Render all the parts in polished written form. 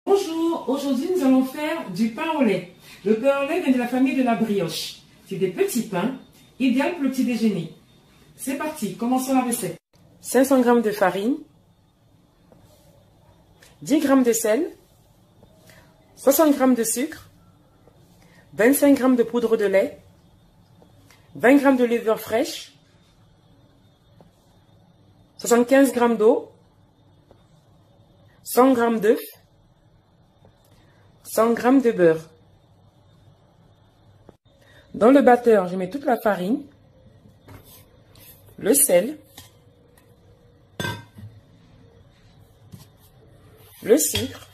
Bonjour, aujourd'hui nous allons faire du pain au lait. Le pain au lait vient de la famille de la brioche. C'est des petits pains, idéal pour le petit déjeuner. C'est parti, commençons la recette. 500 g de farine, 10 g de sel, 60 g de sucre, 25 g de poudre de lait, 20 g de levure fraîche, 75 g d'eau, 100 g d'œufs, 100 g de beurre. Dans le batteur, je mets toute la farine, le sel, le sucre,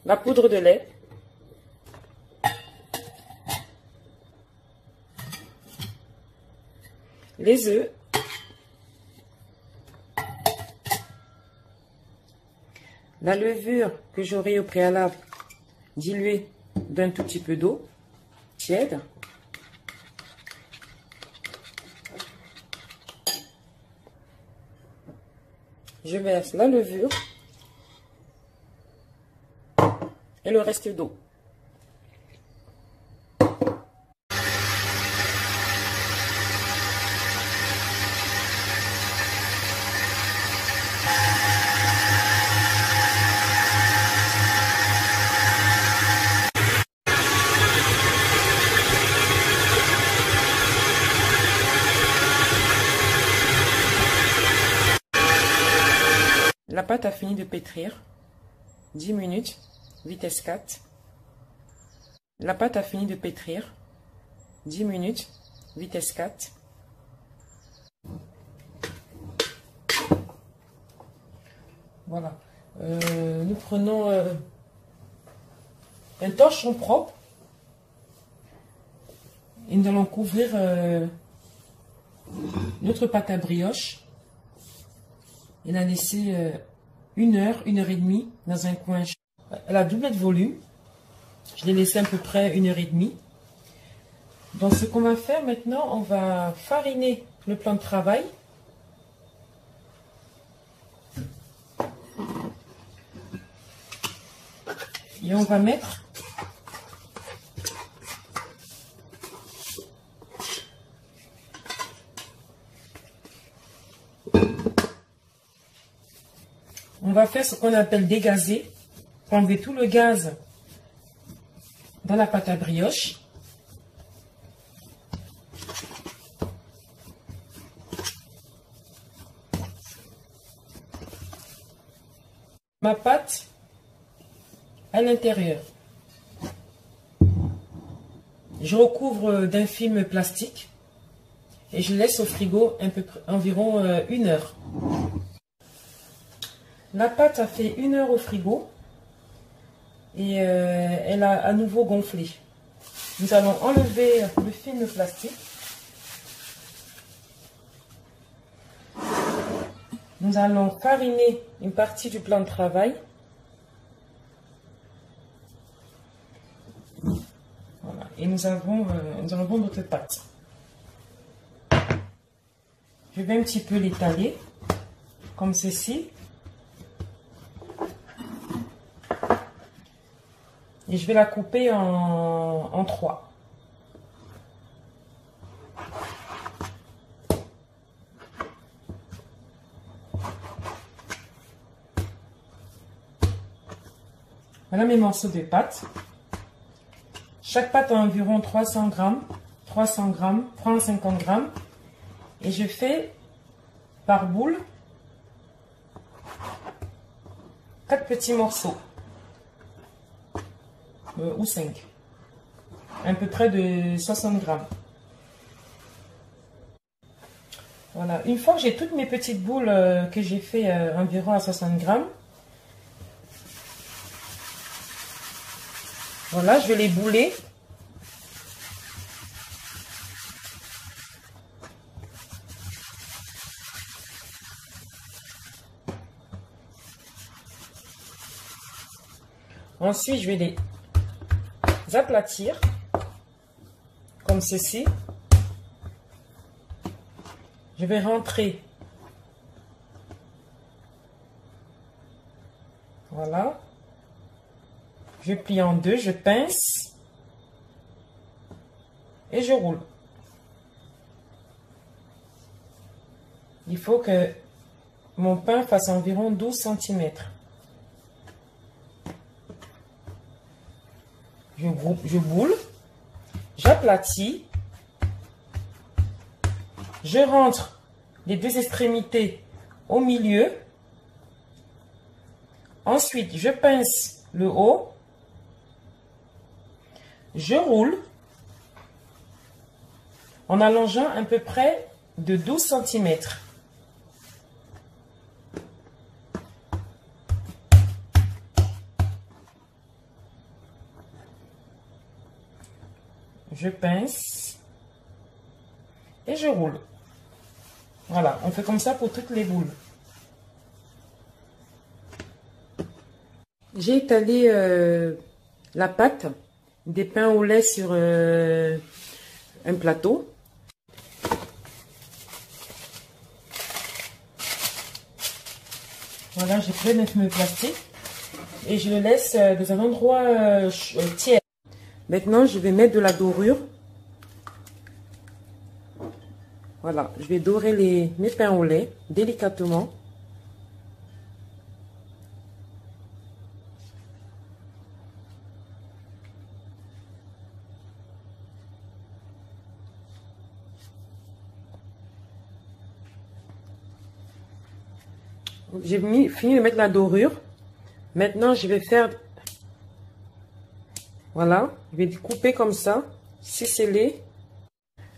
la poudre de lait, les œufs, la levure que j'aurai au préalable diluée d'un tout petit peu d'eau tiède. Je verse la levure et le reste d'eau. La pâte a fini de pétrir. 10 minutes, vitesse 4. La pâte a fini de pétrir. 10 minutes, vitesse 4. Voilà. Nous prenons un torchon propre et nous allons couvrir notre pâte à brioche et la laisser 1 heure, 1 heure et demie dans un coin. Elle a doublé de volume. Je l'ai laissé à peu près 1 heure et demie. Donc ce qu'on va faire maintenant, on va fariner le plan de travail. Et on va mettre ce qu'on appelle dégazer, pour enlever tout le gaz dans la pâte à brioche. Ma pâte à l'intérieur. Je recouvre d'un film plastique et je laisse au frigo environ 1 heure. La pâte a fait 1 heure au frigo et elle a à nouveau gonflé. Nous allons enlever le film plastique. Nous allons fariner une partie du plan de travail. Voilà. Et nous avons notre pâte. Je vais un petit peu l'étaler comme ceci. Et je vais la couper en 3. Voilà mes morceaux de pâte. Chaque pâte a environ 300 g, 350 g. Et je fais par boule 4 petits morceaux. Ou 5. À peu près de 60 g. Voilà. Une fois que j'ai toutes mes petites boules que j'ai fait environ à 60 g, voilà, je vais les bouler. Ensuite, je vais les aplatir comme ceci. Je vais rentrer Voilà. Je plie en deux, je pince et je roule. Il faut que mon pain fasse environ 12 cm. Je boule, j'aplatis, je rentre les deux extrémités au milieu. Ensuite, je pince le haut, je roule en allongeant à peu près de 12 cm. Je pince et je roule. Voilà, on fait comme ça pour toutes les boules. J'ai étalé la pâte des pains au lait sur un plateau. Voilà, j'ai pris un feuille plastique et je le laisse dans un endroit tiède. Maintenant, je vais mettre de la dorure. Voilà, je vais dorer mes pains au lait délicatement. J'ai fini de mettre la dorure. Maintenant, je vais faire... Voilà, je vais couper comme ça, ciseler.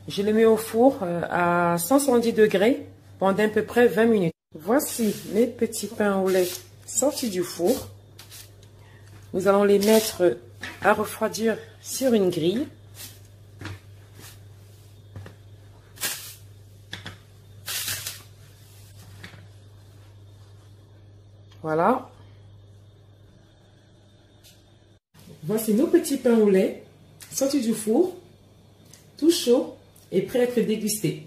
Je le mets au four à 170 degrés pendant à peu près 20 minutes. Voici mes petits pains au lait sortis du four. Nous allons les mettre à refroidir sur une grille. Voilà. Voici nos petits pains au lait sortis du four, tout chaud et prêts à être dégustés.